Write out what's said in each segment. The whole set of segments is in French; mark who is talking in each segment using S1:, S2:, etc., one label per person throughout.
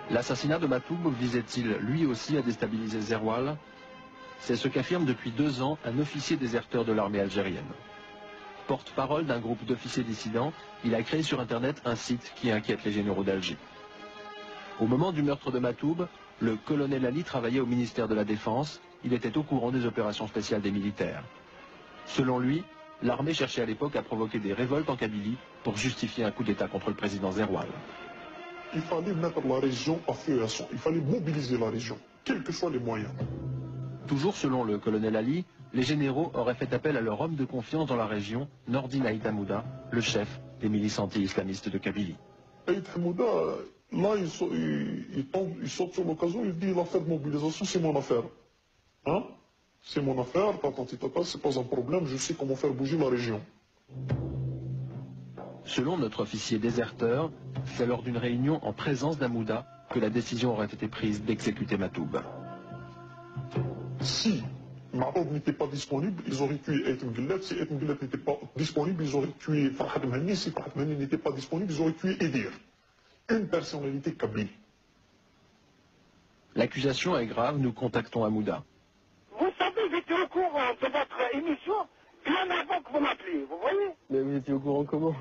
S1: L'assassinat de Matoub visait-il lui aussi à déstabiliser Zerwal? C'est ce qu'affirme depuis 2 ans un officier déserteur de l'armée algérienne. Porte-parole d'un groupe d'officiers dissidents, il a créé sur Internet un site qui inquiète les généraux d'Alger. Au moment du meurtre de Matoub, le colonel Ali travaillait au ministère de la Défense. Il était au courant des opérations spéciales des militaires. Selon lui, l'armée cherchait à l'époque à provoquer des révoltes en Kabylie pour justifier un coup d'État contre le président Zerwal.
S2: Il fallait mettre la région à feu et à sang. Il fallait mobiliser la région, quels que soient les moyens.
S1: Toujours selon le colonel Ali, les généraux auraient fait appel à leur homme de confiance dans la région, Nordin Aït Hamouda, le chef des milices anti-islamistes de Kabylie.
S2: Aït Hamouda, là, il saute sur l'occasion, il dit l'affaire de mobilisation, c'est mon affaire. Hein? C'est mon affaire, c'est pas un problème, je sais comment faire bouger la région.
S1: Selon notre officier déserteur, c'est lors d'une réunion en présence d'Hamouda que la décision aurait été prise d'exécuter Matoub.
S2: Si Matoub n'était pas disponible, ils auraient tué Aït Mguellet. Si Aït Mguellet n'était pas disponible, ils auraient tué Farhad Mehni. Si Farhad Mehni n'était pas disponible, ils auraient tué Edir. Une personnalité kabyle.
S1: L'accusation est grave, nous contactons Hamouda.
S3: Vous savez, j'étais au courant de votre émission bien avant que vous m'appeliez, vous voyez?
S4: Mais vous étiez au courant comment?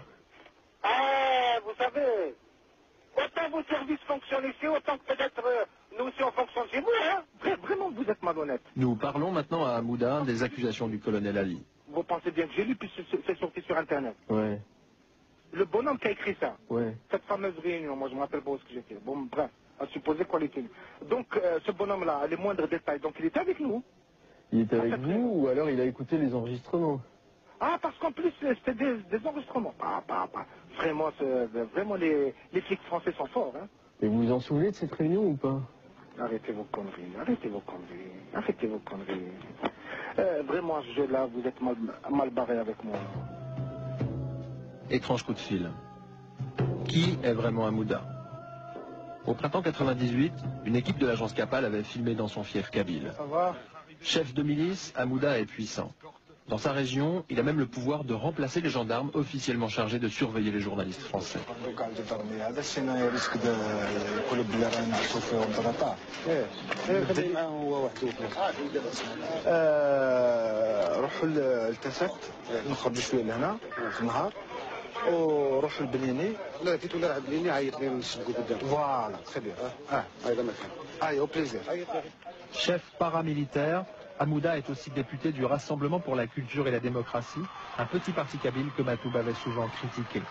S3: Ah, vous savez, autant vos services fonctionnent ici, autant que peut-être nous aussi on fonctionne chez vous, hein? Vraiment, vous êtes malhonnête.
S1: Nous parlons maintenant à Hamouda des accusations du colonel Ali.
S3: Vous pensez bien que j'ai lu, puis c'est sorti sur Internet.
S4: Ouais.
S3: Le bonhomme qui a écrit ça,
S4: Ouais.
S3: cette fameuse réunion, moi je me rappelle pas où ce que j'étais. Bon, bref, à supposer qu'on était. Donc, ce bonhomme-là, les moindres détails, donc il était avec nous.
S4: Il était avec vous ou alors il a écouté les enregistrements?
S3: Ah, parce qu'en plus, c'était des enregistrements. Vraiment, vraiment les flics français sont forts, hein.
S4: Et vous vous en souvenez de cette réunion ou pas?
S3: Arrêtez vos conneries, arrêtez vos conneries, arrêtez vos conneries. Vraiment, ce jeu-là, vous êtes mal barré avec moi.
S1: Étrange coup de fil. Qui est vraiment Hamouda? Au printemps 98, une équipe de l'agence Capal avait filmé dans son fief kabyle.
S3: Ça va?
S1: Chef de milice, Hamouda est puissant. Dans sa région, il a même le pouvoir de remplacer les gendarmes officiellement chargés de surveiller les journalistes français. Chef paramilitaire, Hamouda est aussi député du Rassemblement pour la culture et la démocratie, un petit parti kabyle que Matoub avait souvent critiqué.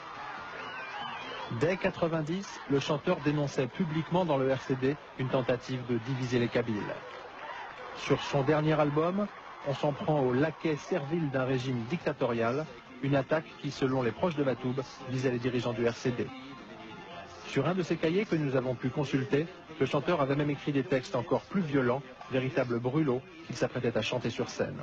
S1: Dès 90, le chanteur dénonçait publiquement dans le RCD une tentative de diviser les Kabyles. Sur son dernier album, on s'en prend au laquais servile d'un régime dictatorial, une attaque qui, selon les proches de Matoub, visait les dirigeants du RCD. Sur un de ces cahiers que nous avons pu consulter, le chanteur avait même écrit des textes encore plus violents, véritables brûlots, qu'il s'apprêtait à chanter sur scène.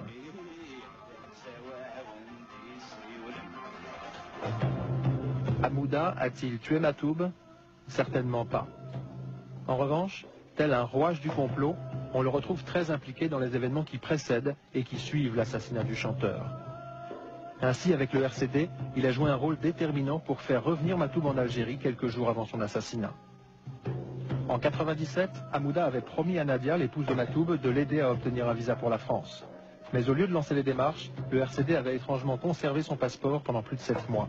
S1: Hamouda a-t-il tué Matoub? Certainement pas. En revanche, tel un rouage du complot, on le retrouve très impliqué dans les événements qui précèdent et qui suivent l'assassinat du chanteur. Ainsi, avec le RCD, il a joué un rôle déterminant pour faire revenir Matoub en Algérie quelques jours avant son assassinat. En 97, Hamouda avait promis à Nadia, l'épouse de Matoub, de l'aider à obtenir un visa pour la France. Mais au lieu de lancer les démarches, le RCD avait étrangement conservé son passeport pendant plus de 7 mois.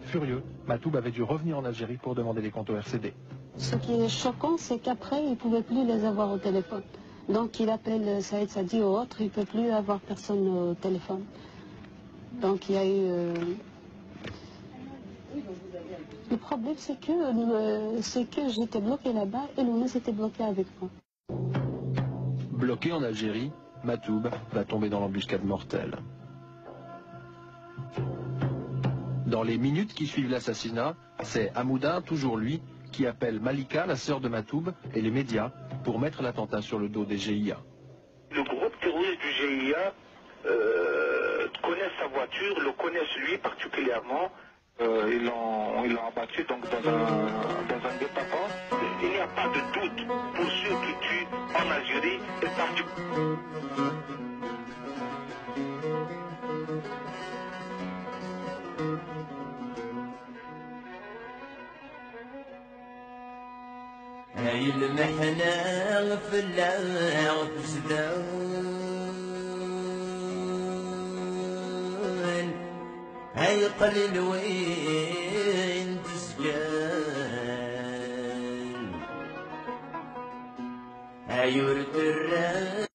S1: Furieux, Matoub avait dû revenir en Algérie pour demander les comptes au RCD.
S5: Ce qui est choquant, c'est qu'après, il ne pouvait plus les avoir au téléphone. Donc il appelle Saïd Sadi ou autre, il ne peut plus avoir personne au téléphone. Donc il y a eu... Le problème, c'est que j'étais bloqué là-bas et Lounès était bloqué avec moi.
S1: Bloqué en Algérie, Matoub va tomber dans l'embuscade mortelle. Dans les minutes qui suivent l'assassinat, c'est Hamouda, toujours lui, qui appelle Malika, la sœur de Matoub, et les médias pour mettre l'attentat sur le dos des GIA.
S3: Le groupe terroriste du GIA connaît sa voiture, le connaissent lui particulièrement. Ils l'ont abattu donc dans un guet-apens. Il n'y a pas de doute pour ceux qui tuent en Algérie et partout.
S6: هاي المحنة في الله تسدان هاي قليل وين تسكن هاي ورد الراس